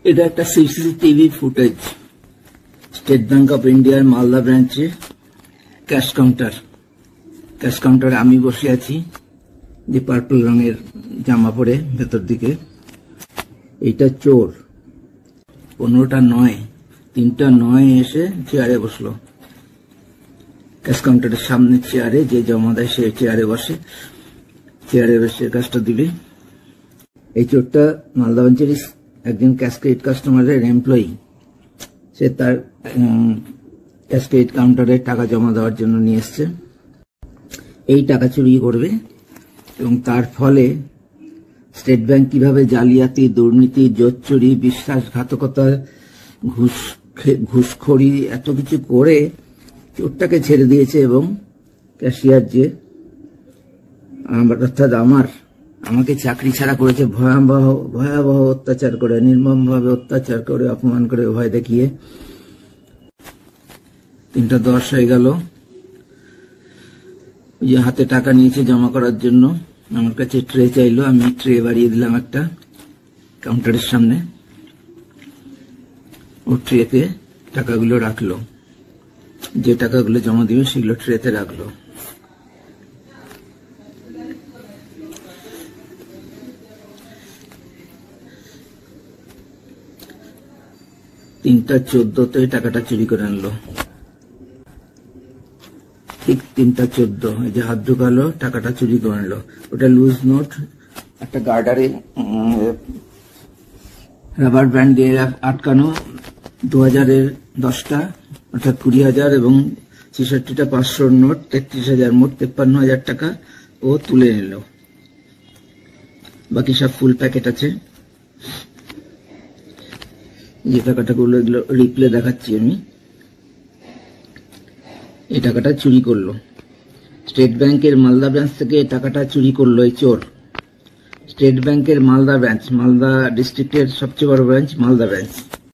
এটা একটা CCTV footage, state bank of ইন্ডিয়ার মালদা ব্রাঞ্চে ক্যাশ কাউন্টারে আমি বসে আছি, যে পার্পল রঙের জামা পরে ভেতর দিকে। এইটা চোর 15টা 9, 3টা 9 এসে চেয়ারে বসলো। ক্যাশ কাউন্টারের সামনে চেয়ারে যে জমা দেয় সে চেয়ারে বসে, চেয়ারে বসে কাজটা দিলে। এই চোরটা মালদা ব্রাঞ্চের একজন ক্যাশ ক্রেডিট কাস্টমারের এমপ্লয়ি। সে তার ক্যাশ ক্রেডিট কাউন্টারে টাকা জমা দেওয়ার জন্য নিয়ে এসছে। এই টাকা চুরি করবে এবং তার ফলে স্টেট ব্যাংক কিভাবে জালিয়াতি, দুর্নীতি, জোট চুরি, বিশ্বাসঘাতকতা, ঘুষখোরি এত কিছু করে চোরটাকে ছেড়ে দিয়েছে। এবং ক্যাশিয়ার যে অর্থাৎ আমাকে চাকরি ছাড়া করেছে, ভয়াবহ অত্যাচার করে, নির্মমভাবে অত্যাচার করে, অপমান করে, ভয় দেখিয়ে। 3টা 10 হয়ে গেল। যে হাতে টাকা নিয়েছে জমা করার জন্য, আমার কাছে ট্রে চাইলো, আমি ট্রে বাড়িয়ে দিলাম একটা কাউন্টারের সামনে। ও ট্রেতে টাকাগুলো রাখলো, যে টাকাগুলো জমা দিবে সেগুলো ট্রেতে রাখলো। তিনটা 14তে টাকাটা চুরি করে আনলো। ঠিক 3টা 14, এই যে হাত ঢুকালো, টাকাটা চুরি করে আনলো। ওটা লুজ নোট, একটা গার্ডারে রাবার ব্যান্ড দিয়ে আটকানো, 2000-এর 10টা অর্থাৎ 20,000 এবং 66টা 500 নোট, 33,000, মোট 53,000 টাকা ও তুলে নিল। বাকি সব ফুল প্যাকেট আছে। যে টাকাটাগুলো এগুলো রিপ্লে দেখাচ্ছি আমি। এই টাকাটা চুরি করলো স্টেট ব্যাংকের মালদা ব্রাঞ্চ থেকে। টাকাটা চুরি করলো এই চোর স্টেট ব্যাংকের মালদা ব্রাঞ্চ, মালদা ডিস্ট্রিক্টের সবচেয়ে বড় ব্রাঞ্চ মালদা ব্রাঞ্চ।